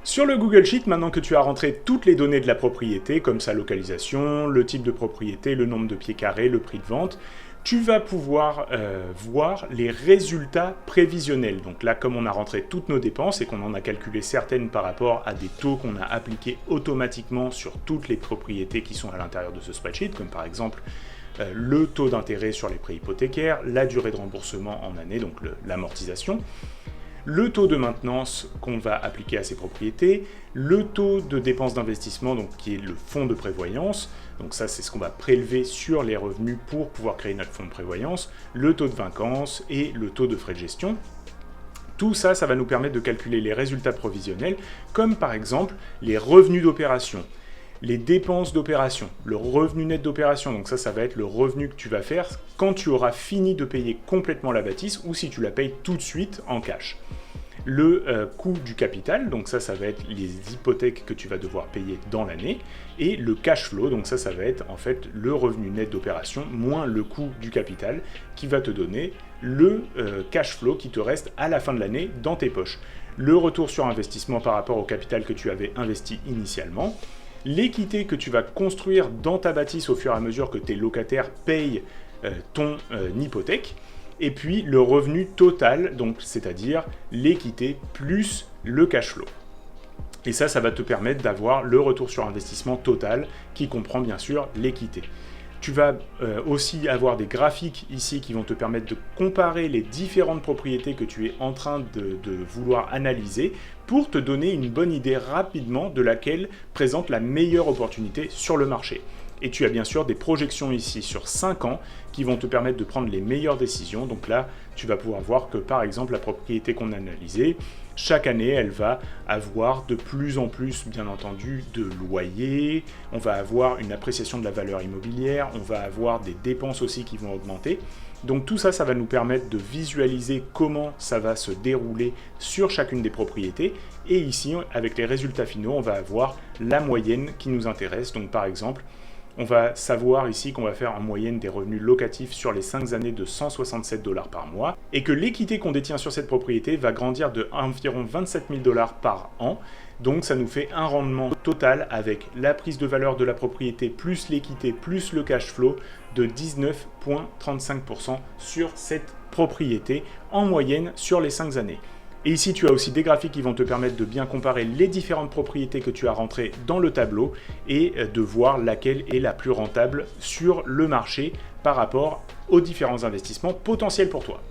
Sur le Google Sheet, maintenant que tu as rentré toutes les données de la propriété, comme sa localisation, le type de propriété, le nombre de pieds carrés, le prix de vente, tu vas pouvoir voir les résultats prévisionnels. Donc là, comme on a rentré toutes nos dépenses et qu'on en a calculé certaines par rapport à des taux qu'on a appliqués automatiquement sur toutes les propriétés qui sont à l'intérieur de ce spreadsheet, comme par exemple le taux d'intérêt sur les prêts hypothécaires, la durée de remboursement en année, donc l'amortisation, le taux de maintenance qu'on va appliquer à ces propriétés, le taux de dépenses d'investissement, donc qui est le fonds de prévoyance, donc ça c'est ce qu'on va prélever sur les revenus pour pouvoir créer notre fonds de prévoyance, le taux de vacances et le taux de frais de gestion. Tout ça, ça va nous permettre de calculer les résultats provisionnels, comme par exemple les revenus d'opération, les dépenses d'opération, le revenu net d'opération, donc ça va être le revenu que tu vas faire quand tu auras fini de payer complètement la bâtisse ou si tu la payes tout de suite en cash. Le coût du capital, donc ça va être les hypothèques que tu vas devoir payer dans l'année, et le cash flow, donc ça va être en fait le revenu net d'opération moins le coût du capital qui va te donner le cash flow qui te reste à la fin de l'année dans tes poches. Le retour sur investissement par rapport au capital que tu avais investi initialement, l'équité que tu vas construire dans ta bâtisse au fur et à mesure que tes locataires payent ton hypothèque, et puis le revenu total, donc c'est-à-dire l'équité plus le cash flow. Et ça va te permettre d'avoir le retour sur investissement total qui comprend bien sûr l'équité. Tu vas aussi avoir des graphiques ici qui vont te permettre de comparer les différentes propriétés que tu es en train de vouloir analyser pour te donner une bonne idée rapidement de laquelle présente la meilleure opportunité sur le marché. Et tu as bien sûr des projections ici sur 5 ans qui vont te permettre de prendre les meilleures décisions. Donc là, tu vas pouvoir voir que par exemple, la propriété qu'on a analysée, chaque année, elle va avoir de plus en plus, bien entendu, de loyers. On va avoir une appréciation de la valeur immobilière. On va avoir des dépenses aussi qui vont augmenter. Donc tout ça, ça va nous permettre de visualiser comment ça va se dérouler sur chacune des propriétés. Et ici, avec les résultats finaux, on va avoir la moyenne qui nous intéresse. Donc par exemple, on va savoir ici qu'on va faire en moyenne des revenus locatifs sur les 5 années de 167 $ par mois et que l'équité qu'on détient sur cette propriété va grandir de environ 27 000 $ par an. Donc ça nous fait un rendement total avec la prise de valeur de la propriété plus l'équité plus le cash flow de 19,35% sur cette propriété en moyenne sur les 5 années. Et ici, tu as aussi des graphiques qui vont te permettre de bien comparer les différentes propriétés que tu as rentrées dans le tableau et de voir laquelle est la plus rentable sur le marché par rapport aux différents investissements potentiels pour toi.